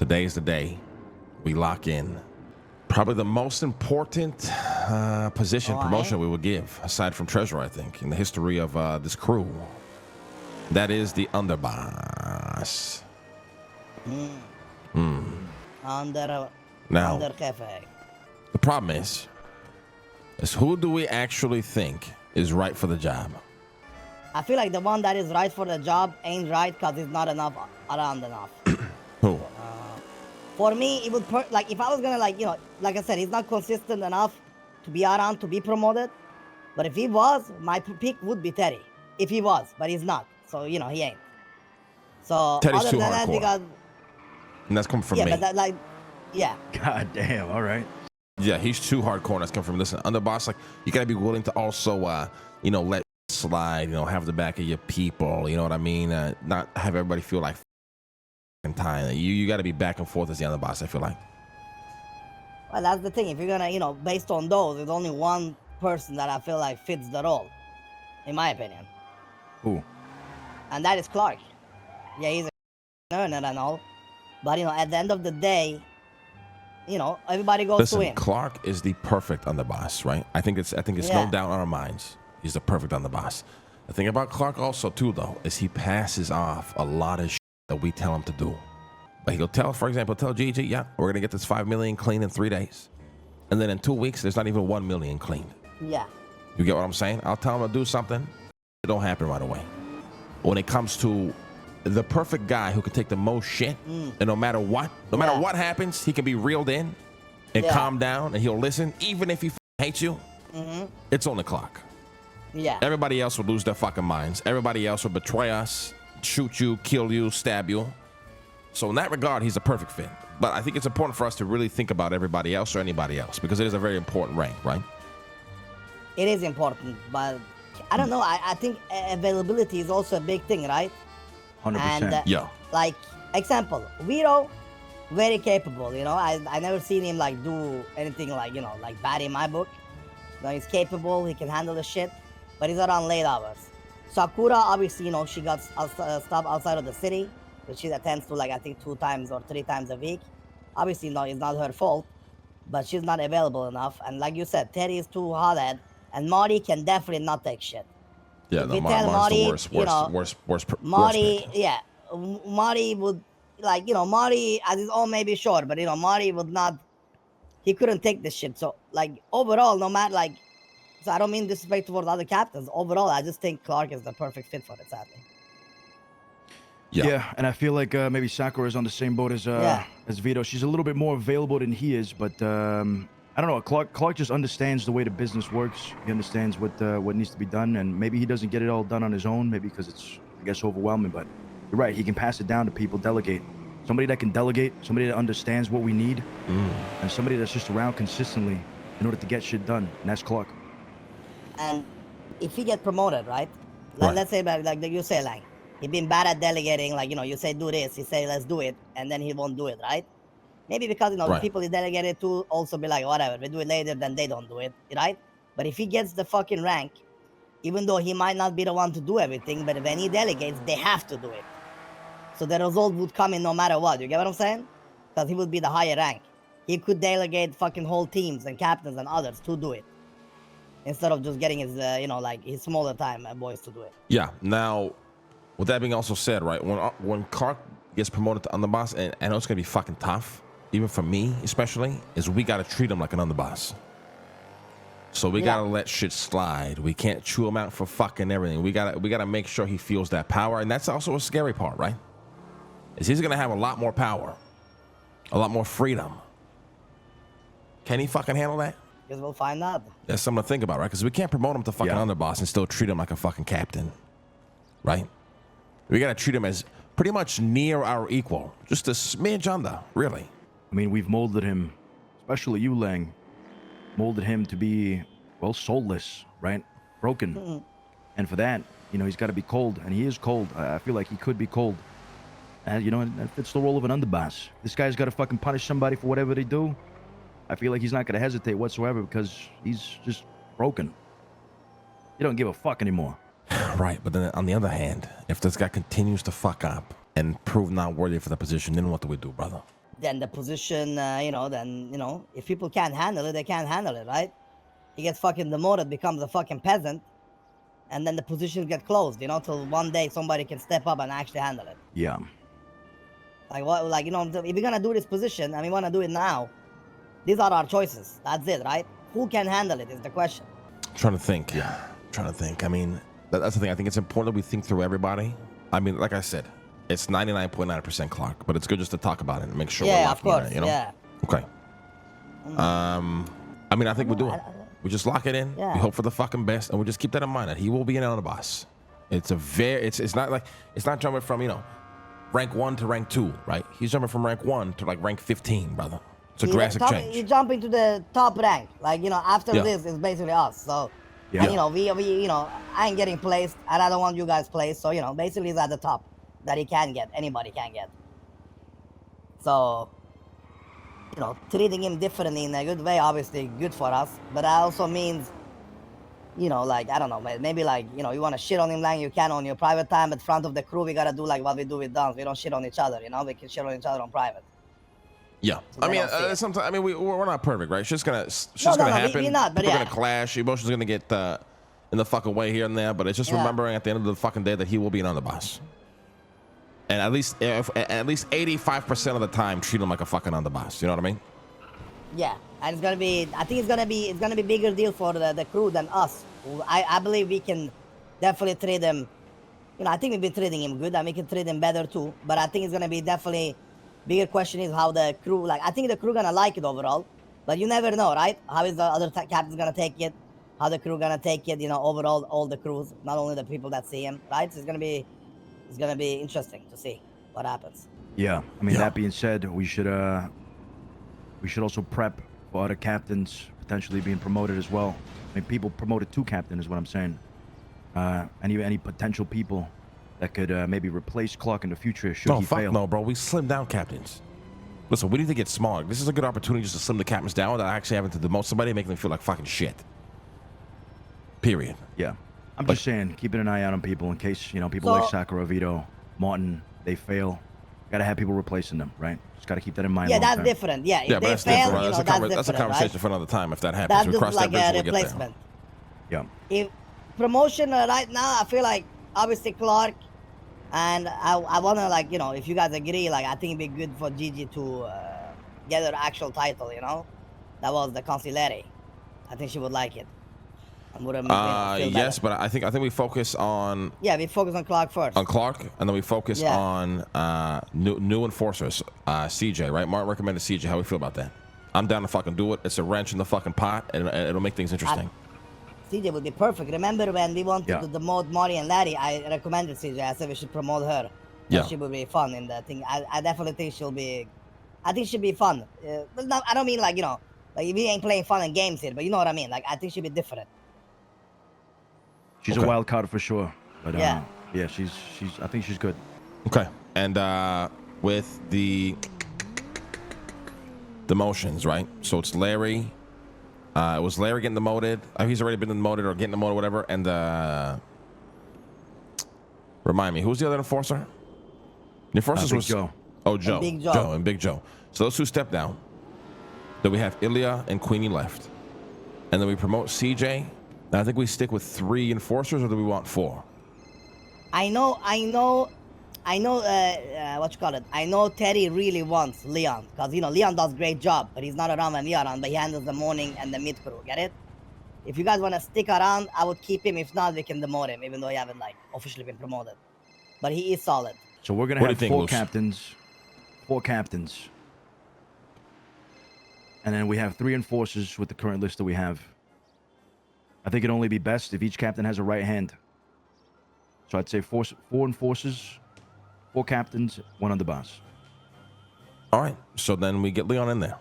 Today's the day we lock in. Probably the most important position, promotion we will give, aside from treasurer, I think, in the history of this crew. That is the Underboss. Now, the problem is who do we actually think is right for the job? I feel like the one that is right for the job ain't right because it's not enough around enough. Who? For me, it would like if I was gonna like I said, he's not consistent enough to be around to be promoted. But if he was, my pick would be Teddy. If he was, but he's not. So he ain't. So Teddy's other too than hardcore. that, because And that's coming from me. Yeah, but that yeah. God damn. All right. Yeah, he's too hardcore. And that's coming from listen, Underboss. Like you gotta be willing to also, let slide. Have the back of your people. You know what I mean? Not have everybody feel like time. You got to be back and forth as the Underboss. I feel like. Well, that's the thing. If you're gonna, based on those, there's only one person that I feel like fits the role, in my opinion. Who? And that is Clark. Yeah, he's a earner and all, but at the end of the day, everybody goes to him. Clark is the perfect Underboss, right? I think it's no doubt on our minds. He's the perfect Underboss. The thing about Clark also too, though, is he passes off a lot of shit that we tell him to do. But he'll tell, for example, Gigi, yeah, we're gonna get this 5 million clean in 3 days, and then in 2 weeks, there's not even 1 million cleaned. Yeah. You get what I'm saying? I'll tell him to do something, it don't happen right away. When it comes to the perfect guy who can take the most shit, and no matter what happens, he can be reeled in and calm down, and he'll listen, even if he hates you. It's only Clark. Yeah. Everybody else will lose their fucking minds. Everybody else will betray us, shoot you, kill you, stab you. So in that regard, he's a perfect fit. But I think it's important for us to really think about everybody else or anybody else, because it is a very important rank, right? It is important, but I don't know. I think availability is also a big thing, right? 100%. And, yeah. Like, example, Vito, very capable, I never seen him, do anything, bad in my book. He's capable, he can handle the shit, but he's around late hours. Sakura, obviously, she got stuff outside of the city, which she attends to, I think 2 times or 3 times a week. Obviously, no, it's not her fault, but she's not available enough. And like you said, Terry is too hothead, and Marty can definitely not take shit. Yeah, no, Marty's the worst. Marty, yeah, Marty would, Marty, as his own may be short, but, Marty would not, he couldn't take this shit. So, overall, no matter, so I don't mean disrespect towards other captains. Overall, I just think Clark is the perfect fit for it, sadly. Yeah, and I feel like maybe Sakura is on the same boat as Vito. She's a little bit more available than he is, but I don't know. Clark just understands the way the business works. He understands what needs to be done, and maybe he doesn't get it all done on his own, maybe because it's, I guess, overwhelming. But you're right. He can pass it down to people, delegate. Somebody that can delegate, somebody that understands what we need, and somebody that's just around consistently in order to get shit done, and that's Clark. And if he get promoted, right? Let's say, like you say, he been bad at delegating, you say do this, he say let's do it, and then he won't do it, right? Maybe because, the people he delegated to also be like, whatever, we do it later, then they don't do it, right? But if he gets the fucking rank, even though he might not be the one to do everything, but when he delegates, they have to do it. So the result would come in no matter what, you get what I'm saying? Because he would be the higher rank. He could delegate fucking whole teams and captains and others to do it, instead of just getting his, his smaller time boys to do it. Yeah. Now, with that being also said, right, when Clark gets promoted to Underboss, and I know it's gonna be fucking tough, even for me especially, is we gotta treat him like an Underboss. So we gotta let shit slide. We can't chew him out for fucking everything. We gotta make sure he feels that power, and that's also a scary part, right? Is he's gonna have a lot more power, a lot more freedom. Can he fucking handle that? Because we'll find out. That's something to think about, right? Because we can't promote him to fucking Underboss and still treat him like a fucking captain, right? We gotta treat him as pretty much near our equal, just a smidge under, really. I mean, we've molded him, especially you, Lang, molded him to be, well, soulless, right? Broken. And for that, he's got to be cold, and he is cold. I feel like he could be cold. And, that fits the role of an Underboss. This guy's got to fucking punish somebody for whatever they do. I feel like he's not going to hesitate whatsoever because he's just broken. He don't give a fuck anymore. Right, but then on the other hand, if this guy continues to fuck up and prove not worthy for the position, then what do we do, brother? then the position, then if people can't handle it, they can't handle it, right? He gets fucking demoted, becomes a fucking peasant, and then the positions get closed, till one day somebody can step up and actually handle it. Yeah. Like what? Like if we're gonna do this position and we wanna do it now, these are our choices. That's it, right? Who can handle it is the question. Trying to think. Yeah. Trying to think. I mean, that's the thing. I think it's important that we think through everybody. I mean, like I said, it's 99.9% Clark, but it's good just to talk about it and make sure we're Yeah, of locking course. in, Yeah. Okay. I mean, I think we do it. We just lock it in. Yeah. We hope for the fucking best, and we just keep that in mind that he will be an Underboss. It's not jumping from rank 1 to rank 2, right? He's jumping from rank 1 to like rank 15, brother. It's a drastic change. You jump into the top rank, after this is basically us. So, Yeah. and, we I ain't getting placed, and I don't want you guys placed. So basically he's at the top that he can get. Anybody can get. So, treating him differently in a good way, obviously good for us. But that also means, I don't know, maybe you want to shit on him like you can on your private time, but front of the crew, we got to do like what we do with Dons. We don't shit on each other, we can shit on each other on private. Yeah, So sometimes we're not perfect, right? It's just gonna happen. We're not, but People yeah. are gonna clash. Emotions are gonna get in the fucking way here and there. But it's just remembering at the end of the fucking day that he will be an Underboss. And at least 85% of the time, treat him like a fucking Underboss. You know what I mean? Yeah, and it's gonna be. I think it's gonna be bigger deal for the crew than us. I believe we can definitely treat him. I think we've been treating him good, and we can treat him better too. But I think it's gonna be definitely. Bigger question is how the crew, I think the crew gonna like it overall, but you never know, right? How is the other captains gonna take it? How the crew gonna take it? Overall, all the crews, not only the people that see him, right? So it's gonna be interesting to see what happens. Yeah. I mean, that being said, we should also prep for other captains potentially being promoted as well. I mean, people promoted to captain is what I'm saying. Any potential people that could maybe replace Clark in the future should he fail. No, bro. We slim down captains. Listen, we need to get smaller. This is a good opportunity just to slim the captains down without actually having to demote somebody and making them feel like fucking shit. Period. Yeah. I'm just saying, keeping an eye out on people in case, people like Sakura, Vito, Martin, they fail. Gotta have people replacing them, right? Just gotta keep that in mind. Yeah, that's different. Yeah, if but they that's fail, different. That's a conversation right? for another time if that happens. That's We cross just like that bridge a when we get replacement. Yeah. If promotion right now, I feel like obviously Clark. And I want to, if you guys agree, I think it'd be good for Gigi to get her actual title, That was the Consigliere. I think she would like it. And would yes, but I think we focus on... Yeah, we focus on Clark first. On Clark, and then we focus on new enforcers, CJ, right? Mark recommended CJ. How we feel about that? I'm down to fucking do it. It's a wrench in the fucking pot, and it'll make things interesting. CJ would be perfect. Remember when we wanted to demote Mari and Larry, I recommended CJ. I said we should promote her. Yeah. She would be fun in the thing. I definitely think she'll be... I think she'll be fun. But not, I don't mean we ain't playing fun and games here, but you know what I mean? I think she'll be different. She's a wild card for sure. But yeah, she's I think she's good. Okay. And with the demotions, right? So it's Larry... it was Larry getting demoted. He's already been demoted or getting demoted, whatever. And remind me, who's the other enforcer? The enforcers was Joe. Oh, Joe. And Big Joe. And Big Joe. So those two step down. Then we have Ilya and Queenie left, and then we promote CJ. Now I think we stick with 3 enforcers, or do we want 4? I know. What you call it? I know Terry really wants Leon because Leon does great job, but he's not around when we are around. But he handles the morning and the mid crew. Get it? If you guys want to stick around, I would keep him. If not, we can demote him, even though he haven't officially been promoted. But he is solid. So we're gonna have 4 captains, 4 captains, and then we have 3 enforcers with the current list that we have. I think it'd only be best if each captain has a right hand. So I'd say 4 enforcers, 4 captains, 1 underboss. All right. So then we get Leon in there.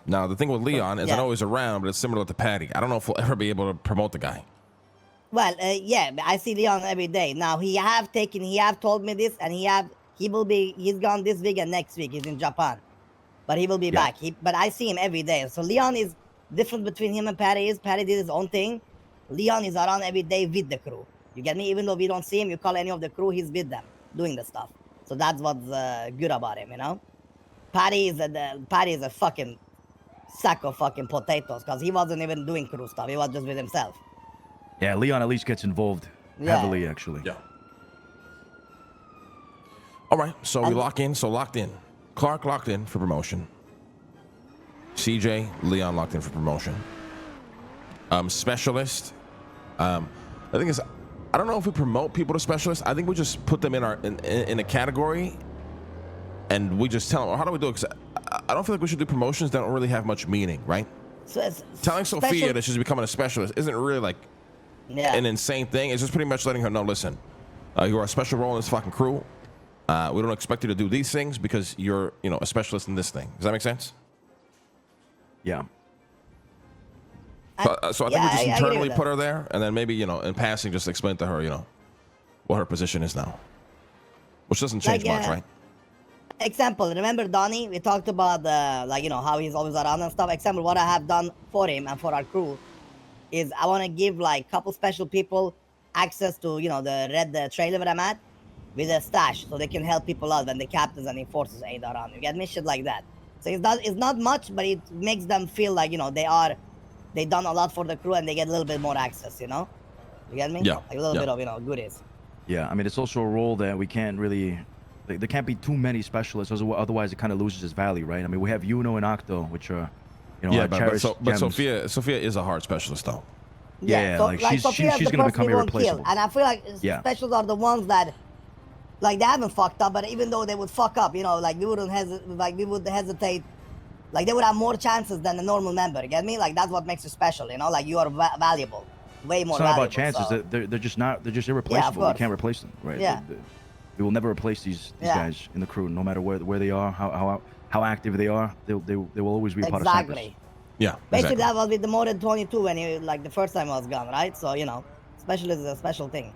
Now the thing with Leon is I know he's around, but it's similar to Patty. I don't know if we'll ever be able to promote the guy. Well, I see Leon every day. Now he have told me this, and he's gone this week and next week he's in Japan, but he will be back. But I see him every day. So Leon is different between him and Patty. Patty did his own thing. Leon is around every day with the crew. You get me? Even though we don't see him, you call any of the crew, he's with them doing the stuff. So that's what's good about him, Patty is a fucking sack of fucking potatoes because he wasn't even doing crew stuff. He was just with himself. Yeah, Leon at least gets involved heavily, actually. Yeah. All right, so we lock in. So locked in. Clark locked in for promotion. CJ, Leon locked in for promotion. Specialist. The thing is, I don't know if we promote people to specialists. I think we just put them in our in a category, and we just tell them. Or how do we do it? Because I don't feel like we should do promotions that don't really have much meaning, right? So it's telling Sophia that she's becoming a specialist isn't really like an insane thing. It's just pretty much letting her know, listen, you're a special role in this fucking crew. We don't expect you to do these things because you're, a specialist in this thing. Does that make sense? Yeah. So I think we just internally put her there, and then maybe, in passing, just explain to her, what her position is now. Which doesn't change much, right? Example, remember Donnie? We talked about how he's always around and stuff. Example, what I have done for him and for our crew is I want to give like couple special people access to, the trailer where I'm at with a stash so they can help people out when the captains and enforcers ain't around. You get me? Shit like that. So it's not much, but it makes them feel like, they done a lot for the crew and they get a little bit more access, You get me? Yeah. Like a little bit of, goodies. Yeah, I mean, it's also a role that we can't really... There can't be too many specialists, otherwise it kind of loses its value, right? I mean, we have Yuno and Octo, which are, our cherished but gems. Sophia is a hard specialist, though. Yeah, so, like she's the going to become irreplaceable. And I feel like specials are the ones that, like, they haven't fucked up, but even though they would fuck up, we would hesitate. Like, they would have more chances than a normal member. You get me? Like, that's what makes you special. Like, you are valuable, way more. It's not valuable, about chances. So. They're just not. They're just irreplaceable. You can't replace them, right? Yeah. We will never replace these guys in the crew, no matter where they are, how active they are. They will always be a part of Cypress. Yeah. Basically, that was with the Modded 22 when the first time I was gone, right? So specialist is a special thing.